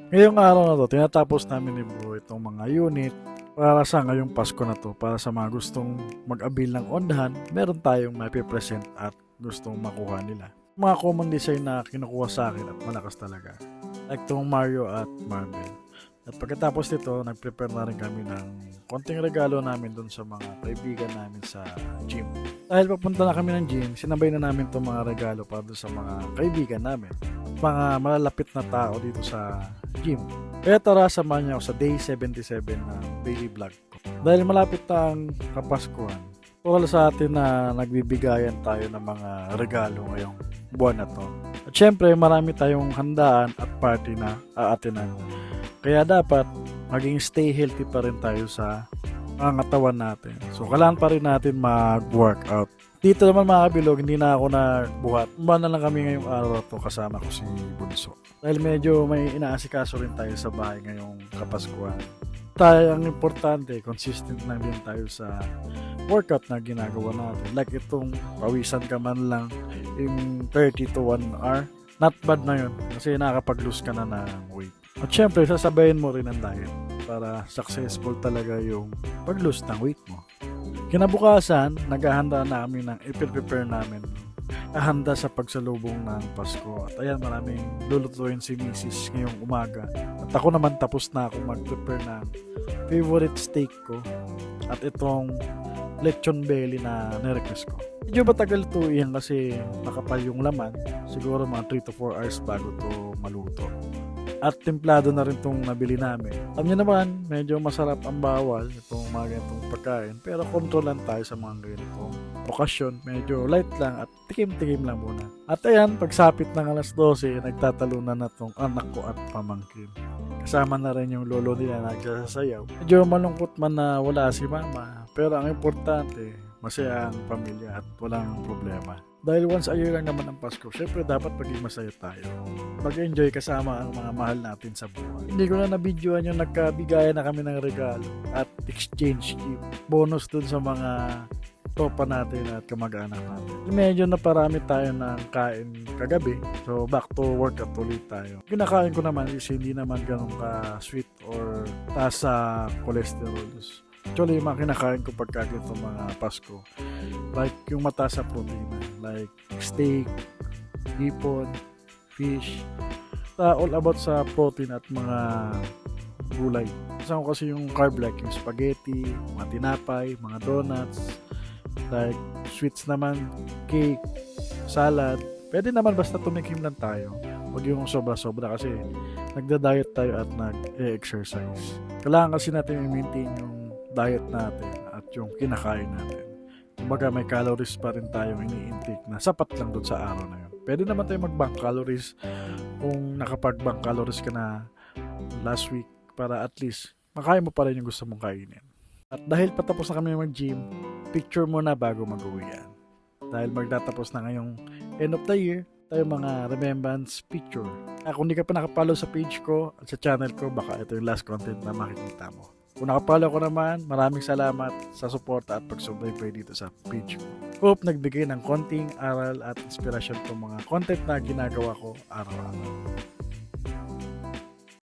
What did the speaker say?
Ngayong araw na to, tinatapos namin ni Bro itong mga unit para sa ngayong Pasko na to. Para sa mga gustong mag-avail ng ondahan, meron tayong present at gustong makuha nila. Mga common design na kinukuha sa akin at malakas talaga. Like itong Mario at Marvel. At pagkatapos nito, nag-prepare na rin kami ng konting regalo namin dun sa mga kaibigan namin sa gym. Dahil papunta na kami ng gym, sinabay na namin itong mga regalo para dun sa mga kaibigan namin. Mga malalapit na tao dito sa gym. Kaya tara, samahan niyo ako sa day 77 ng daily vlog ko. Dahil malapit na ang Kapaskuhan, total sa atin na nagbibigayan tayo ng mga regalo ngayong buwan na to. At syempre, marami tayong handaan at party na aatinan. Kaya dapat maging stay healthy pa rin tayo sa pangatawan natin. So, kailangan pa rin natin mag-workout. Dito naman mga kabilog, hindi na ako nagbuhat. Umba na lang kami ngayong araw to kasama ko si Bunso. Dahil medyo may inaasikaso rin tayo sa bahay ngayong Kapaskuhan. Tayo ang importante, consistent lang din tayo sa workout na ginagawa natin. Like itong pawisan ka man lang in 30 to 1 hour. Not bad na yun kasi nakakapag-lose ka na ng weight. At syempre, sasabayin mo rin ang diet para successful talaga yung pag-lose ng weight mo. Kinabukasan, naghahanda na kami ng i-prepare namin. Handa sa pagsalubong ng Pasko. At ayan, maraming lulutuin si Mrs. ngayong umaga. At ako naman tapos na akong mag-prepare ng favorite steak ko. At itong lechon belly na nirequest ko. Medyo matagal ito iyan kasi nakapal yung laman. Siguro mga 3 to 4 hours bago to maluto. At templado na rin itong nabili namin. Alam niyo naman, medyo masarap ang bawal itong mga ganitong pagkain. Pero control lang tayo sa mga ganitong okasyon. Medyo light lang at tikim-tikim lang muna. At ayan, pagsapit ng alas 12, nagtatalunan na itong anak ko at pamangkin. Kasama na rin yung lolo nila nagsasayaw. Medyo malungkot man na wala si mama. Pero ang importante, masaya ang pamilya at walang problema. Dahil once a year lang naman ang Pasko, syempre dapat maging masaya tayo. Mag-enjoy kasama ang mga mahal natin sa buhay. Hindi ko na nabidyoan yung nagkabigayan na kami ng regalo at exchange gift. Bonus dun sa mga tropa natin at kamag-anak natin. Medyo naparami tayo ng kain kagabi. So back to workout ulit tayo. Kinakain ko naman is hindi naman ganun ka sweet or taas sa cholesterol. Actually, yung mga kinakain ko pagka ganito mga Pasko, like yung mataas sa protein, like steak, hipon, fish, all about sa protein at mga gulay. Kasama ko kasi yung carb like yung spaghetti, mga tinapay, mga donuts, like sweets naman, cake, salad. Pwede naman basta tumikim lang tayo. Huwag yung sobra-sobra kasi nagda-diet tayo at nag-exercise. Kailangan kasi natin i-maintain yung diet natin at yung kinakain natin. Kumbaga may calories pa rin tayong ini-intake na sapat lang doon sa araw na yun. Pwede naman tayo mag-bank calories kung nakapag-bank calories ka na last week para at least makain mo pa rin yung gusto mong kainin. At dahil patapos na kami mag-gym, picture mo na bago mag-uwi yan. Dahil magtatapos na ngayong end of the year, tayo mga remembrance picture. Kung hindi ka pa nakapollow sa page ko at sa channel ko, baka ito yung last content na makikita mo. Kung nakapollow ko naman, maraming salamat sa suporta at pagsubaybay dito sa page ko. Hope nagbigay ng konting aral at inspirasyon itong mga content na ginagawa ko araw-araw.